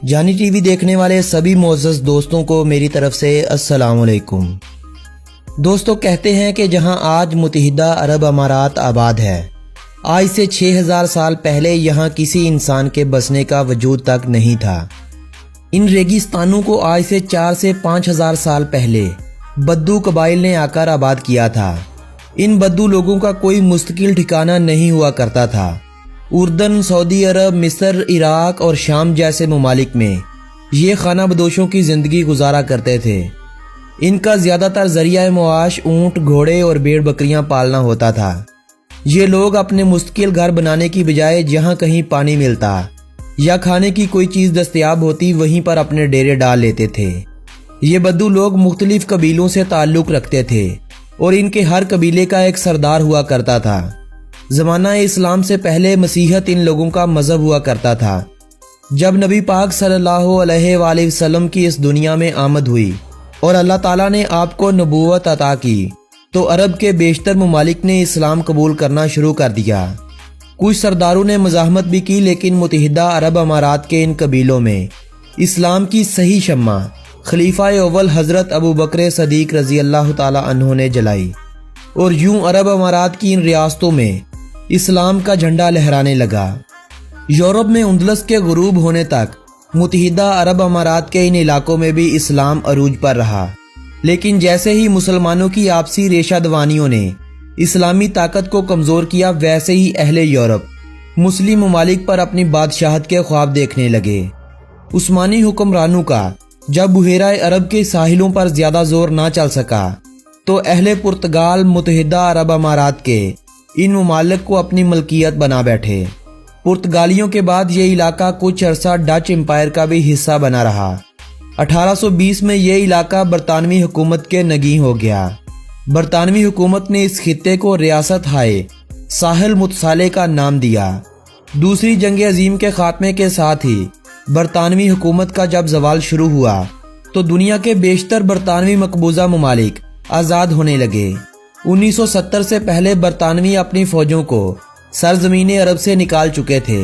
जानी टीवी देखने वाले सभी मोअज़्ज़ज़ दोस्तों को मेरी तरफ से अस्सलाम वालेकुम। दोस्तों, कहते हैं कि जहां आज मुत्तहिदा अरब अमारात आबाद है, आज से 6000 साल पहले यहां किसी इंसान के बसने का वजूद तक नहीं था। इन रेगिस्तानों को आज से 4 से 5000 साल पहले बद्दू कबाइल ने आकर आबाद किया था। इन बद्दू लोगों का कोई मुस्तकिल ठिकाना नहीं हुआ करता था। उर्दन, सऊदी अरब, मिस्र, इराक और शाम जैसे ममालिक में ये खाना बदोशों की ज़िंदगी गुजारा करते थे। इनका ज़्यादातर ज़रिया मुआश ऊँट, घोड़े और भेड़ बकरियां पालना होता था। ये लोग अपने मुस्तकिल घर बनाने की बजाय जहाँ कहीं पानी मिलता या खाने की कोई चीज़ दस्तयाब होती वहीं पर अपने डेरे डाल लेते थे। ये बद्दू लोग मुख्तलिफ कबीलों से ताल्लुक़ रखते थे और इनके हर कबीले का एक सरदार हुआ करता था। ज़माना इस्लाम से पहले मसीहत इन लोगों का मज़हब हुआ करता था। जब नबी पाक सल्लल्लाहु अलैहि वसल्लम की इस दुनिया में आमद हुई और अल्लाह ताला ने आपको नबूवत अता की तो अरब के बेशतर ममालिक ने इस्लाम कबूल करना शुरू कर दिया। कुछ सरदारों ने मज़ाहमत भी की, लेकिन मुत्तहिदा अरब अमारात के इन कबीलों में इस्लाम की सही शम्मा खलीफा अव्वल हज़रत अबू बकर सदीक रज़ी अल्लाह ताला अन्हु ने जलाई और यूं अरब अमारात की इन रियासतों में इस्लाम का झंडा लहराने लगा। यूरोप में उंदलस के गुरूब होने तक मुत्तहिदा अरब अमारात के इन इलाकों में भी इस्लाम अरूज पर रहा, लेकिन जैसे ही मुसलमानों की आपसी रेशादवानियों ने इस्लामी ताकत को कमज़ोर किया, वैसे ही अहले यूरोप मुस्लिम ममालिक पर अपनी बादशाहत के ख्वाब देखने लगे। उस्मानी हुक्मरानों का जब बुहेरा अरब के साहिलों पर ज़्यादा जोर ना चल सका तो अहले पुर्तगाल मुत्तहिदा अरब अमारात के इन ममालिक को अपनी मलकियत बना बैठे। पुर्तगालियों के बाद ये इलाका कुछ अरसा डच एम्पायर का भी हिस्सा बना रहा। 1820 में ये इलाका बरतानवी हुकूमत के नगी हो गया। बरतानवी हुकूमत ने इस खित्ते को रियासत हाय साहिल मुतसाले का नाम दिया। दूसरी जंग अजीम के खात्मे के साथ ही बरतानवी हुकूमत का जब जवाल शुरू हुआ तो दुनिया के बेशतर बरतानवी मकबूजा ममालिक आज़ाद होने लगे। 1970 से पहले बरतानवी अपनी फौजों को सरजमीन अरब से निकाल चुके थे,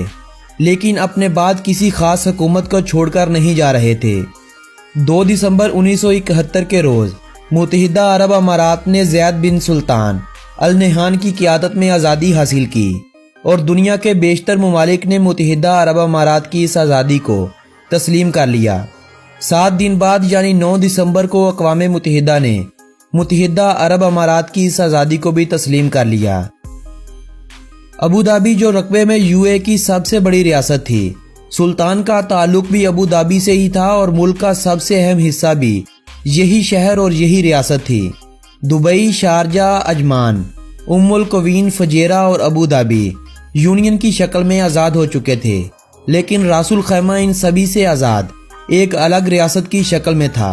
लेकिन अपने बाद किसी खास हुकूमत को छोड़कर नहीं जा रहे थे। 2 दिसंबर 1971 के रोज़ मुत्तहिदा अरब अमारात ने ज़ैद बिन सुल्तान अल नहयान की क़ियादत में आज़ादी हासिल की और दुनिया के बेशतर ममालिक ने मुत्तहिदा अरब अमारात की इस आज़ादी को तस्लीम कर लिया। 7 दिन बाद यानी 9 दिसंबर को अक़वाम मुत्तहिदा ने मुत्तहिदा अरब अमारात की इस आज़ादी को भी तस्लीम कर लिया। अबू धाबी जो रकबे में यूए की सबसे बड़ी रियासत थी, सुल्तान का ताल्लुक भी अबू धाबी से ही था और मुल्क का सबसे अहम हिस्सा भी यही शहर और यही रियासत थी। दुबई, शारजा, अजमान, उम्मुल क्वीन, फजेरा और अबू धाबी यूनियन की शक्ल में आज़ाद हो चुके थे, लेकिन रासुल खैमा इन सभी से आज़ाद एक अलग रियासत की शक्ल में था।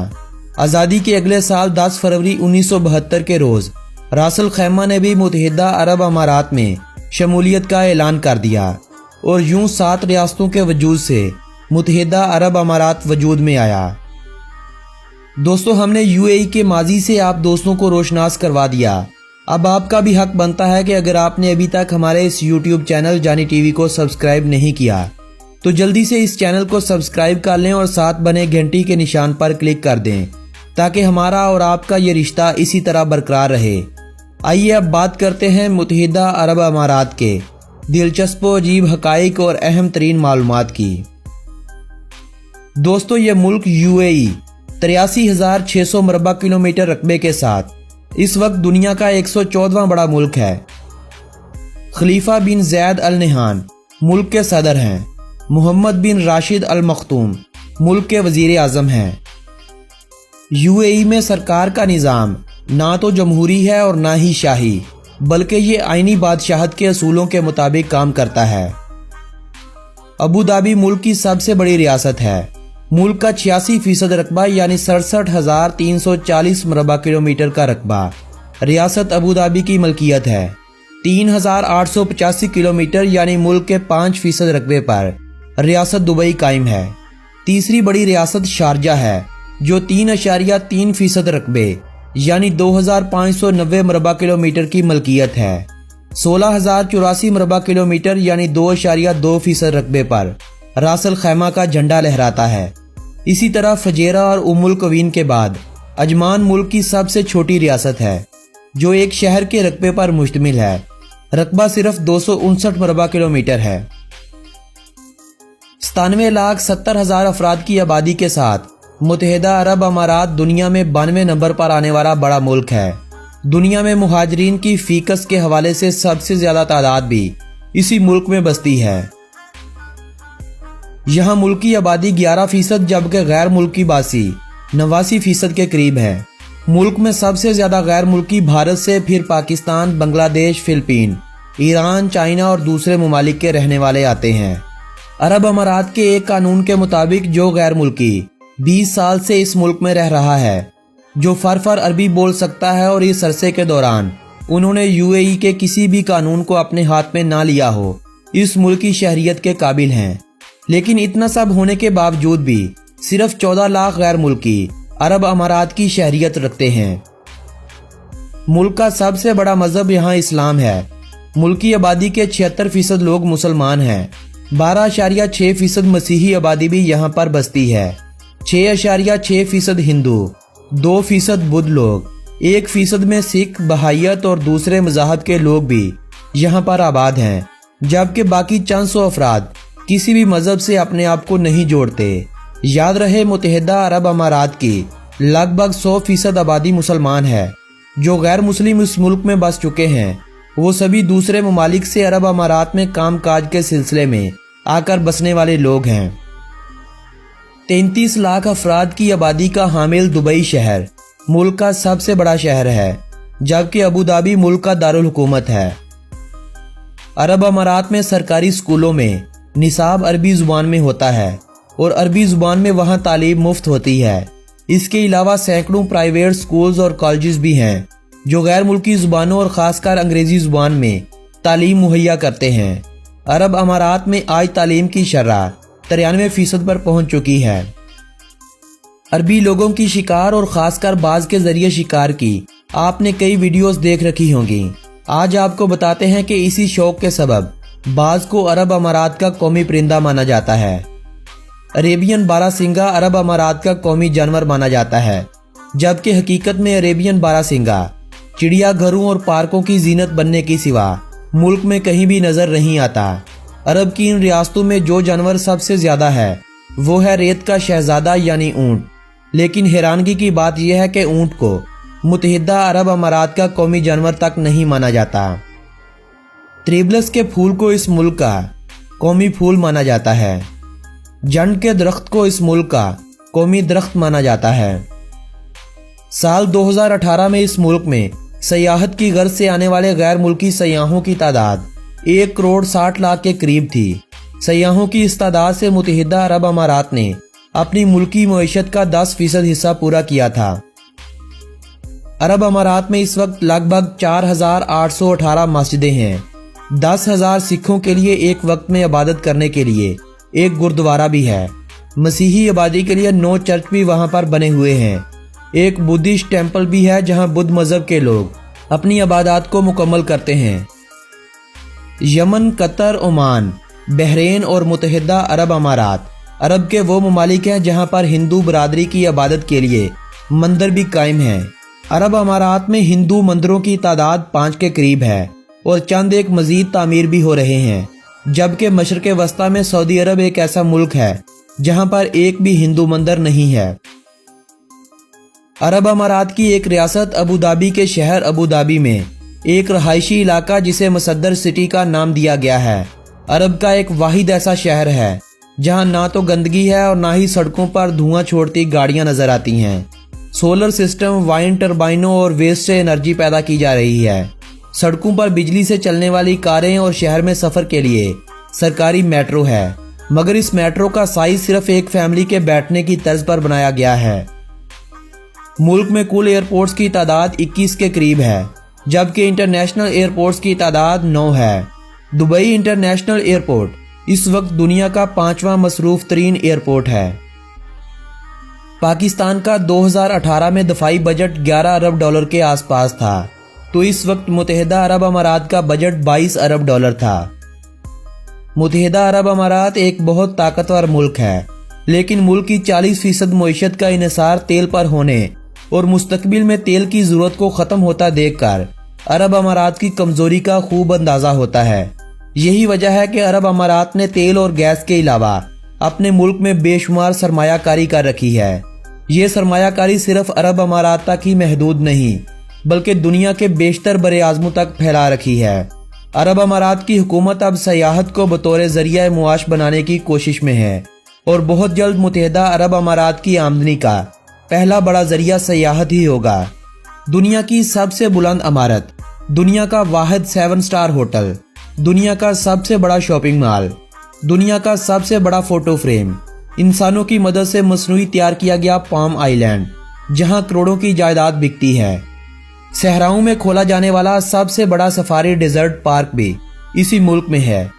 आज़ादी के अगले साल 10 फरवरी 1972 के रोज़ रासुल खैमा ने भी मुत्तहिदा अरब अमारात में शमूलियत का ऐलान कर दिया और यूं 7 रियासतों के वजूद से मुत्तहिदा अरब अमारात वजूद में आया। दोस्तों, हमने यूएई के माजी से आप दोस्तों को रोशनास करवा दिया। अब आपका भी हक बनता है कि अगर आपने अभी तक हमारे इस यूट्यूब चैनल जानी टीवी को सब्सक्राइब नहीं किया तो जल्दी से इस चैनल को सब्सक्राइब कर लें और साथ बने घंटी के निशान पर क्लिक कर दें ताकि हमारा और आपका ये रिश्ता इसी तरह बरकरार रहे। आइए अब बात करते हैं मुत्तहिदा अरब अमारात के दिलचस्प अजीब हकाइक और अहम तरीन मालूमात की। दोस्तों, ये मुल्क यूएई 83,600 मरबा किलोमीटर रकबे के साथ इस वक्त दुनिया का 114वां बड़ा मुल्क है। खलीफा बिन ज़ैद अल नहयान मुल्क के सदर हैं। मोहम्मद बिन राशिद अल मख्तूम मुल्क के वजीर आज़म हैं। यूएई में सरकार का निज़ाम ना तो जमहूरी है और ना ही शाही, बल्कि ये आइनी बादशाहत के असूलों के मुताबिक काम करता है। अबू धाबी मुल्क की सबसे बड़ी रियासत है। मुल्क का 86% रकबा यानी 67,340 मरबा किलोमीटर का रकबा रियासत अबू धाबी की मलकियत है। 3,885 किलोमीटर यानी मुल्क के 5% रकबे पर रियासत दुबई कायम है। तीसरी बड़ी रियासत शारजा है जो 3.3% रकबे यानी 2,590 मरबा किलोमीटर की मलकियत है। 16,084 मरबा किलोमीटर यानी 2.2% रकबे पर रास अल खैमा का झंडा लहराता है। इसी तरह फजेरा और उम्मुल कवीन के बाद अजमान मुल्क की सबसे छोटी रियासत है जो एक शहर के रकबे पर मुश्तमिल है। रकबा सिर्फ 259 मरबा किलोमीटर है। 97,70,000 अफराद की आबादी के साथ मुत्तहिदा अरब अमारात दुनिया में 92 नंबर पर आने वाला बड़ा मुल्क है। दुनिया में मुहाजिरीन की फीकस के हवाले से सबसे ज्यादा तादाद भी इसी मुल्क में बसती है। यहाँ मुल्क की आबादी 11% जबकि गैर मुल्की बासी 89% के करीब है। मुल्क में सबसे ज्यादा गैर मुल्की भारत से, फिर Pakistan, Bangladesh, Philippine, Iran, China और दूसरे ममालिक के रहने वाले आते हैं। अरब अमारात के एक कानून के मुताबिक जो गैर मुल्की 20 साल से इस मुल्क में रह रहा है, जो फर अरबी बोल सकता है और इस अरसे के दौरान उन्होंने यूएई के किसी भी कानून को अपने हाथ में ना लिया हो, इस मुल्क की शहरियत के काबिल हैं। लेकिन इतना सब होने के बावजूद भी सिर्फ 14 लाख गैर मुल्की अरब अमारात की शहरियत रखते हैं। मुल्क का सबसे बड़ा मजहब यहाँ इस्लाम है। मुल्क की आबादी के 76% लोग मुसलमान हैं। 12.6% मसीही आबादी भी यहाँ पर बसती है। 6.6% हिंदू, 2% बुद्ध लोग, 1% में सिख, बहाइयत और दूसरे मज़ाहब के लोग भी यहाँ पर आबाद हैं, जबकि बाकी चंद सौ अफराद किसी भी मजहब से अपने आप को नहीं जोड़ते। याद रहे, मुत्तहिदा अरब अमारात की लगभग 100% आबादी मुसलमान है। जो गैर मुस्लिम इस मुल्क में बस चुके हैं वो सभी दूसरे ममालिक से अरब अमारात में काम काज के सिलसिले में आकर बसने वाले लोग हैं। 33 लाख अफराद की आबादी का हामिल दुबई शहर मुल्क का सबसे बड़ा शहर है, जबकि अबू धाबी मुल्क का दारुल हुकूमत है। अरब अमारात में सरकारी स्कूलों में निसाब अरबी जुबान में होता है और अरबी जुबान में वहाँ तालीम मुफ्त होती है। इसके अलावा सैकड़ों प्राइवेट स्कूल्स और कॉलेजेस भी हैं जो गैर मुल्की जुबानों और ख़ासकर अंग्रेज़ी जुबान में तालीम मुहैया करते हैं। अरब अमारात में आज तालीम की शरह 93% पर पहुँच चुकी है। अरबी लोगों की शिकार और ख़ासकर बाज के ज़रिए शिकार की आपने कई वीडियोस देख रखी होंगी। आज आपको बताते हैं कि इसी शौक के सबब बाज को अरब अमारात का कौमी परिंदा माना जाता है। अरेबियन बारहसिंगा अरब अमारात का कौमी जानवर माना जाता है, जबकि हकीकत में अरेबियन बारहसिंगा चिड़ियाघरों और पार्कों की जीनत बनने की सिवा मुल्क में कहीं भी नजर नहीं आता। अरब की इन रियासतों में जो जानवर सबसे ज्यादा है वो है रेत का शहजादा यानी ऊंट। लेकिन हैरानगी की बात यह है कि ऊंट को मुत्तहिदा अरब अमारात का कौमी जानवर तक नहीं माना जाता। त्रिबलस के फूल को इस मुल्क का कौमी फूल माना जाता है। जंड के दरख्त को इस मुल्क का कौमी दरख्त माना जाता है। साल 2018 में इस मुल्क में सयाहत की गर्ज से आने वाले गैर मुल्की सयाहों की तादाद 1,60,00,000 के करीब थी। सयाहों की इस तादाद से मुत्तहिदा अरब अमारात ने अपनी मुल्की मईशत का 10% हिस्सा पूरा किया था। अरब अमारात में इस वक्त लगभग 4,818 मस्जिदें हैं। 10,000 सिखों के लिए एक वक्त में इबादत करने के लिए एक गुरुद्वारा भी है। मसीही आबादी के लिए 9 चर्च भी वहां पर बने हुए हैं। एक बुद्धिस्ट टेम्पल भी है जहां बुद्ध मजहब के लोग अपनी इबादत को मुकम्मल करते हैं। यमन, कतर, ओमान, बहरीन और मुत्तहिदा अरब अमारात अरब के वो ममालिक हैं जहां पर हिंदू बरादरी की इबादत के लिए मंदिर भी कायम हैं। अरब अमारात में हिंदू मंदिरों की तादाद 5 के करीब है और चंद एक मजीद तामीर भी हो रहे हैं, जबकि मशरक़ वस्ता में सऊदी अरब एक ऐसा मुल्क है जहां पर एक भी हिंदू मंदिर नहीं है। अरब अमारात की एक रियासत अबू धाबी के शहर अबू धाबी में एक रहायशी इलाका जिसे मसद्दर सिटी का नाम दिया गया है अरब का एक वाहिद ऐसा शहर है जहां ना तो गंदगी है और ना ही सड़कों पर धुआं छोड़ती गाड़ियां नजर आती हैं। सोलर सिस्टम, वाइन टर्बाइनों और वेस्ट से एनर्जी पैदा की जा रही है। सड़कों पर बिजली से चलने वाली कारें और शहर में सफर के लिए सरकारी मेट्रो है। मगर इस मेट्रो का साइज सिर्फ एक फैमिली के बैठने की तर्ज पर बनाया गया है। मुल्क में कुल एयरपोर्ट्स की तादाद 21 के करीब है, जबकि इंटरनेशनल एयरपोर्ट्स की तादाद 9 है। दुबई इंटरनेशनल एयरपोर्ट इस वक्त दुनिया का 5वां मसरूफ तरीन एयरपोर्ट है। पाकिस्तान का 2018 में दफाई बजट 11 अरब डॉलर के आसपास था, तो इस वक्त मुत्तहिदा अरब अमारात का बजट 22 अरब डॉलर था। मुत्तहिदा अरब अमारात एक बहुत ताकतवर मुल्क है, लेकिन मुल्क की 40% मईशत का इन्हिसार तेल पर होने और मुस्तकबिल में तेल की ज़रूरत को ख़त्म होता देखकर अरब अमारात की कमज़ोरी का खूब अंदाज़ा होता है। यही वजह है कि अरब अमारात ने तेल और गैस के अलावा अपने मुल्क में बेशुमार सरमायाकारी कर रखी है। ये सरमायाकारी सिर्फ अरब अमारात तक ही महदूद नहीं, बल्कि दुनिया के बेशतर बरे आज़मों तक फैला रखी है। अरब अमारात की हुकूमत अब सयाहत को बतौर ज़रिया मुआश बनाने की कोशिश में है और बहुत जल्द मुत्तहिदा अरब अमारात की आमदनी का पहला बड़ा जरिया सयाहत ही होगा। दुनिया की सबसे बुलंद इमारत, दुनिया का वाहिद 7 स्टार होटल, दुनिया का सबसे बड़ा शॉपिंग मॉल, दुनिया का सबसे बड़ा फोटो फ्रेम, इंसानों की मदद से मसनूई तैयार किया गया पाम आइलैंड, जहां करोड़ों की जायदाद बिकती है। सहराओं में खोला जाने वाला सबसे बड़ा सफारी डेजर्ट पार्क भी इसी मुल्क में है।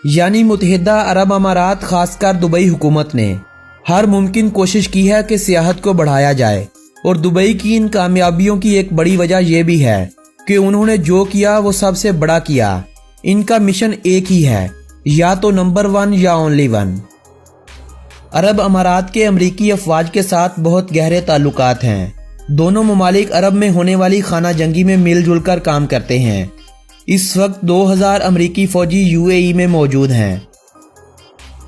यानी मुत्तहिदा अरब अमारात खासकर दुबई हुकूमत ने हर मुमकिन कोशिश की है कि सियाहत को बढ़ाया जाए, और दुबई की इन कामयाबियों की एक बड़ी वजह यह भी है कि उन्होंने जो किया वो सबसे बड़ा किया। इनका मिशन एक ही है, या तो नंबर 1 या ओनली 1। अरब अमारात के अमरीकी अफवाज के साथ बहुत गहरे ताल्लुकात हैं। दोनों ममालिक अरब में होने वाली खाना जंगी में मिलजुल कर काम करते हैं। इस वक्त 2000 अमरीकी फौजी UAE में मौजूद हैं।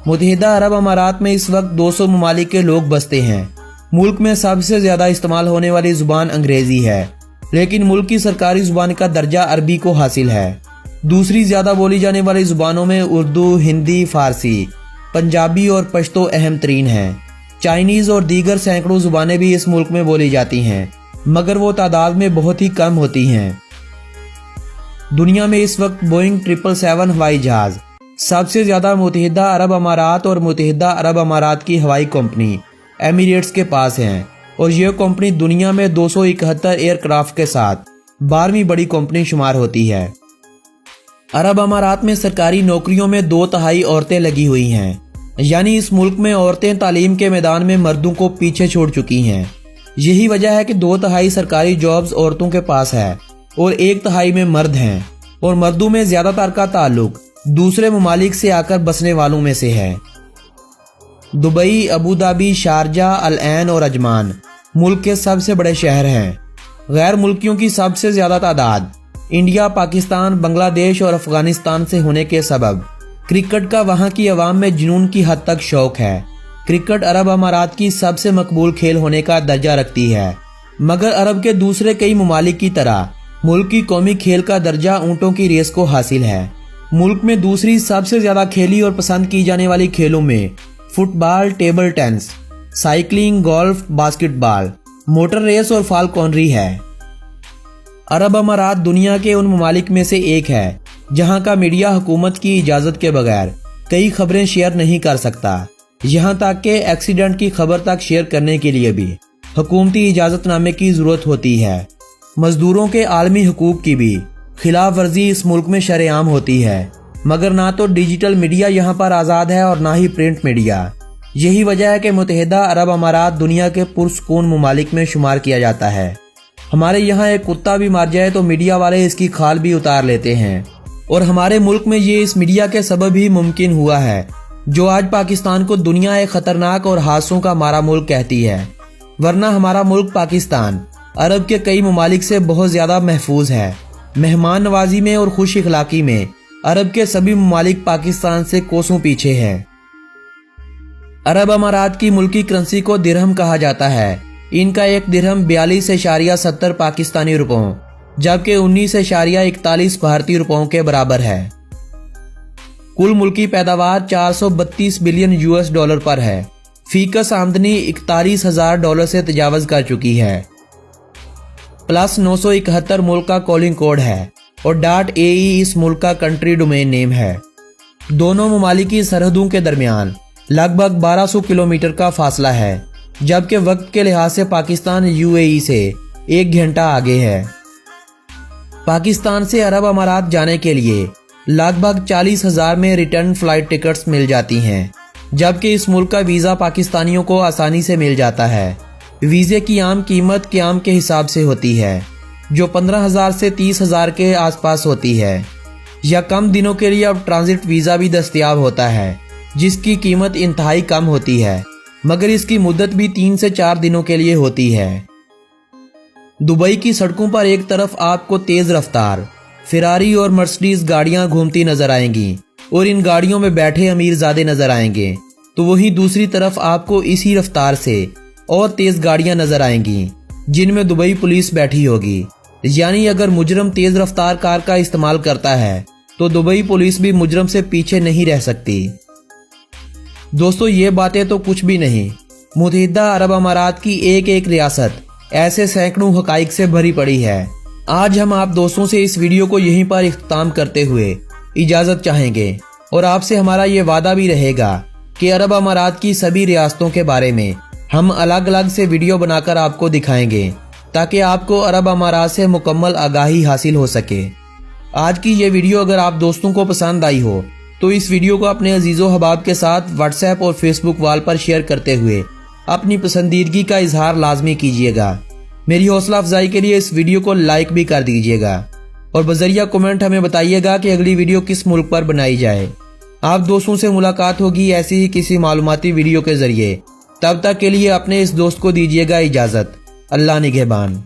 मुत्तहिदा अरब अमारात में इस वक्त 200 ममालिक के लोग बसते हैं। मुल्क में सबसे ज़्यादा इस्तेमाल होने वाली ज़ुबान अंग्रेज़ी है, लेकिन मुल्क की सरकारी ज़ुबान का दर्जा अरबी को हासिल है। दूसरी ज़्यादा बोली जाने वाली ज़ुबानों में उर्दू, हिंदी, फ़ारसी, पंजाबी और पश्तो अहम तरीन हैं। चाइनीज़ और दीगर सैकड़ों ज़ुबानें भी इस मुल्क में बोली जाती हैं, मगर वो तादाद में बहुत ही कम होती हैं। दुनिया में इस वक्त बोइंग 777 हवाई जहाज़ सबसे ज़्यादा मुत्तहिदा अरब अमारात और मुत्तहिदा अरब अमारात की हवाई कंपनी एमिरेट्स के पास हैं, और यह कंपनी दुनिया में 271 एयरक्राफ्ट के साथ 12वीं बड़ी कंपनी शुमार होती है। अरब अमारात में सरकारी नौकरियों में 2/3 औरतें लगी हुई हैं, यानी इस मुल्क में औरतें तालीम के मैदान में मर्दों को पीछे छोड़ चुकी हैं। यही वजह है कि 2/3 सरकारी जॉब्स औरतों के पास है और 1/3 में मर्द हैं, और मर्दों में ज़्यादातर का ताल्लुक दूसरे ममालिक से आकर बसने वालों में से है। दुबई, अबू धाबी, शारजा, अल ऐन और अजमान मुल्क के सबसे बड़े शहर हैं। गैर मुल्कियों की सबसे ज़्यादा तादाद इंडिया, पाकिस्तान, बांग्लादेश और अफगानिस्तान से होने के सबब क्रिकेट का वहाँ की अवाम में जुनून की हद तक शौक है। क्रिकेट अरब अमारात की सबसे मकबूल खेल होने का दर्जा रखती है, मगर अरब के दूसरे कई ममालिक की तरह मुल्क की कौमी खेल का दर्जा ऊँटों की रेस को हासिल है। मुल्क में दूसरी सबसे ज़्यादा खेली और पसंद की जाने वाली खेलों में football, table tennis, cycling, golf, basketball, motor race और फाल्कोनरी है। अरब अमारात दुनिया के उन ममालिक में से एक है जहां का मीडिया हुकूमत की इजाज़त के बगैर कई खबरें शेयर नहीं कर सकता। यहां तक कि एक्सीडेंट की खबर तक शेयर करने के लिए भी हुकूमती इजाज़तनामे की ज़रूरत होती है। मजदूरों के आलमी हुकूक की भी खिलाफ वर्जी इस मुल्क में शरेआम होती है, मगर ना तो डिजिटल मीडिया यहाँ पर आज़ाद है और ना ही प्रिंट मीडिया। यही वजह है कि मुत्तहिदा अरब अमारात दुनिया के पुरसकून ममालिक में शुमार किया जाता है। हमारे यहाँ एक कुत्ता भी मर जाए तो मीडिया वाले इसकी खाल भी उतार लेते हैं, और हमारे मुल्क में ये इस मीडिया के सबब ही मुमकिन हुआ है जो आज पाकिस्तान को दुनिया एक खतरनाक और हादसों का मारा मुल्क कहती है। वरना हमारा मुल्क पाकिस्तान अरब के कई ममालिक से बहुत ज़्यादा महफूज है। मेहमान नवाजी में और खुश इखलाकी में अरब के सभी ममालिक पाकिस्तान से कोसों पीछे हैं। अरब अमारात की मुल्की करेंसी को दिरहम कहा जाता है। इनका एक दिरहम 42.70 पाकिस्तानी रुपयों जबकि 19.41 भारतीय रुपयों के बराबर है। कुल मुल्की पैदावार 432 बिलियन US डॉलर पर है। फीकस आमदनी 41,000 डॉलर से तजावज़ कर चुकी है। +971 मुल्क का कॉलिंग कोड है और .ae इस मुल्क का कंट्री डोमेन नेम है। दोनों ममालिक की सरहदों के दरमियान लगभग 1200 किलोमीटर का फासला है, जबकि वक्त के लिहाज से पाकिस्तान यूएई से 1 घंटा आगे है। पाकिस्तान से अरब अमारात जाने के लिए लगभग 40,000 में रिटर्न फ्लाइट टिकट्स मिल जाती हैं, जबकि इस मुल्क का वीज़ा पाकिस्तानियों को आसानी से मिल जाता है। वीज़े की आम कीमत क़याम के हिसाब से होती है, जो 15,000 से 30,000 के आसपास होती है, या कम दिनों के लिए अब ट्रांजिट वीज़ा भी दस्तयाब होता है, जिसकी कीमत इंतहाई कम होती है, मगर इसकी मुद्दत भी 3 से 4 दिनों के लिए होती है। दुबई की सड़कों पर एक तरफ आपको तेज़ रफ्तार फेरारी और मर्सिडीज गाड़ियां घूमती नजर आएंगी और इन गाड़ियों में बैठे अमीरजादे नजर आएंगे, तो वहीं दूसरी तरफ आपको इसी रफ्तार से और तेज गाड़ियां नजर आएंगी जिनमें दुबई पुलिस बैठी होगी। यानी अगर मुजरम तेज रफ्तार कार का इस्तेमाल करता है तो दुबई पुलिस भी मुजरम से पीछे नहीं रह सकती। दोस्तों, ये बातें तो कुछ भी नहीं, मुत्तहिदा अरब अमारात की एक एक रियासत ऐसे सैकड़ों हकाइक से भरी पड़ी है। आज हम आप दोस्तों से इस वीडियो को यहीं पर इख्तिताम करते हुए इजाज़त चाहेंगे और आपसे हमारा ये वादा भी रहेगा कि अरब अमारात की सभी रियासतों के बारे में हम अलग अलग से वीडियो बनाकर आपको दिखाएंगे, ताकि आपको अरब अमारात से मुकम्मल आगाही हासिल हो सके। आज की ये वीडियो अगर आप दोस्तों को पसंद आई हो तो इस वीडियो को अपने अजीज़ो हबाब के साथ व्हाट्सएप और फेसबुक वाल पर शेयर करते हुए अपनी पसंदीदगी का इजहार लाजमी कीजिएगा। मेरी हौसला अफजाई के लिए इस वीडियो को लाइक भी कर दीजिएगा और बजरिया कमेंट हमें बताइएगा कि अगली वीडियो किस मुल्क पर बनाई जाए। आप दोस्तों से मुलाकात होगी ऐसी ही किसी मालूमाती वीडियो के जरिए। तब तक के लिए अपने इस दोस्त को दीजिएगा इजाज़त। अल्लाह निगहबान।